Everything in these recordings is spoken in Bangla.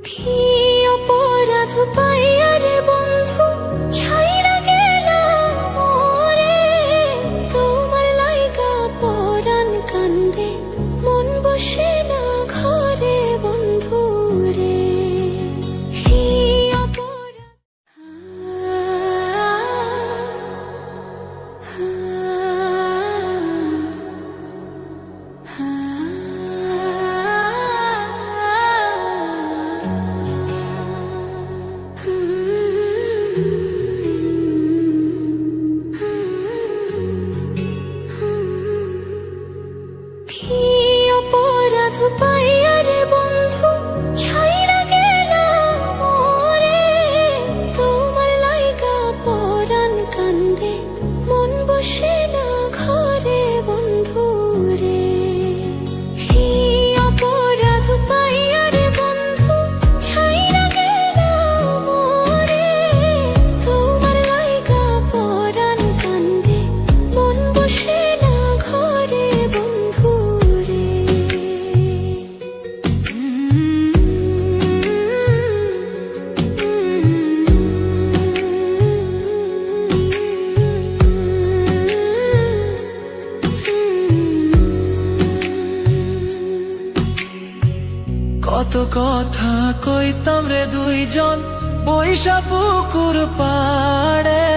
কি অপরাধ পাইয়া রে বন্ধু ছাইরা গেলাম মোরে, তোমার লাইগা পরাণ কান্দে মন বসে না ঘরে বন্ধু রে। কি অপরাধ পাইয়া রে বন্ধু ছাইরা গেলাম মোরে, তোমার লাইগা পরাণ কান্দে মন বসে না ঘরে বন্ধু রে। কি অপরাধ পাইয়া রে বন্ধু ছাইরা গেলাম মোরে, তোমার লাইগা পরাণ কান্দে মন বসে না ঘরে বন্ধু রে। কত কথা কইতাম রে দুইজন বৈশা পুকুর পাড়ে,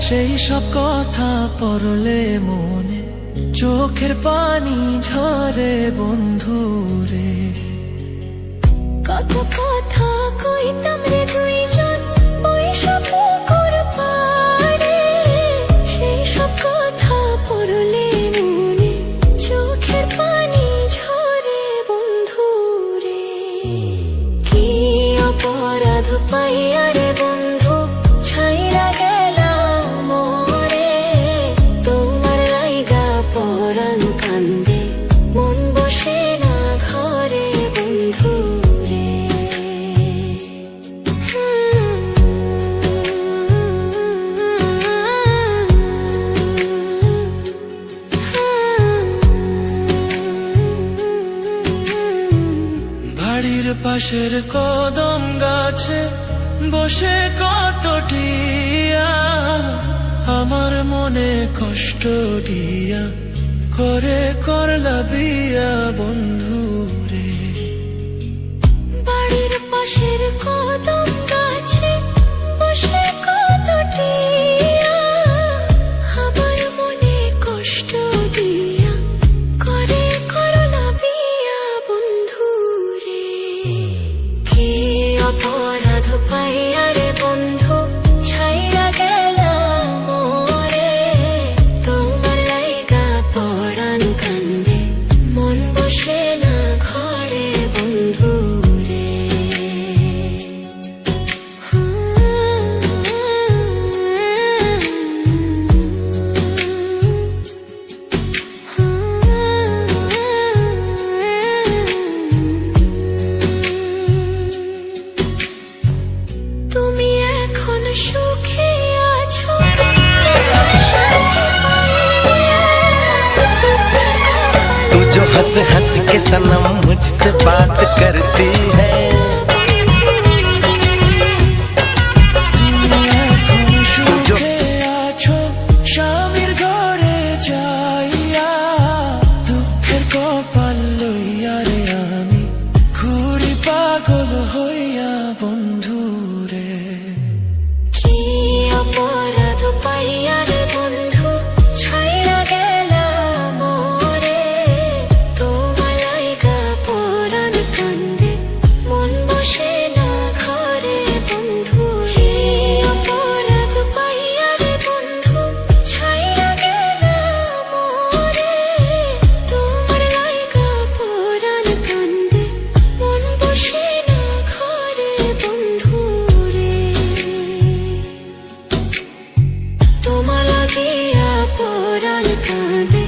সেই সব কথা পড়লে মনে চোখের পানি ঝরে বন্ধু রে। কত কথা কইতাম রে দুইজন বৈশা পুকুর পাড়ে, সেই সব কথা পড়লে মনে চোখের পানি ঝরে বন্ধু রে। কি অপরাধ পাইয়া রে বন্ধু ছাইরা গেলাম মোরে, তোমার লাইগা পরাণ কান্দে মন বসে না ঘরে বন্ধু রে। বাড়ির পাশের কদম গাছে বসে কত টিয়া, আমার মনে কষ্ট দিয়া করে করলা বিয়া বন্ধু রে। বাড়ির পাশের কদম গাছে বসে কত টিয়া, আমার মনে কষ্ট দিয়া করে করলা বিয়া বন্ধু রে। কি অপরাধ পাইয়া রে বন্ধু ছাইরা গেলাম মোরে, তোমার লাইগা পরাণ কান্দে মন বসে না ঘরে বন্ধু রে। তুমি এখন সুখে আছো तू जो हंस हंस के सनम मुझसे बात करती है, সুখে আছো স্বামীর ঘরে যাইয়া, দুঃখের কপাল লইয়া রে আমি ঘুরি পাগল হইয়া বন্ধু রে। কি অপরাধ পাইয়া রে বন্ধু ছাইরা গেলাম মোরে, তোমার লাইগা পরাণ কান্দে মন বসে না ঘরে বন্ধু রে। অপরাধ পাইয়া রে বন্ধু ছাইরা গেলাম মোরে, তোমার লাইগা পরাণ কান্দে মন বসে না ঘরে বন্ধু রে। তোমার লাগিয়া পরাণ কাঁদে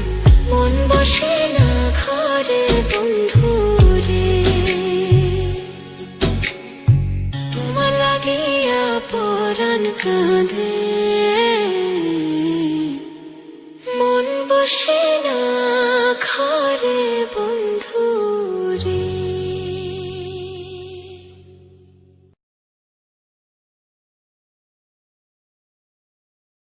মন বসে না ঘরে বন্ধু রে। তোমার লাগিয়া পরাণ কাঁদে মন বসে না ঘরে বন্ধু।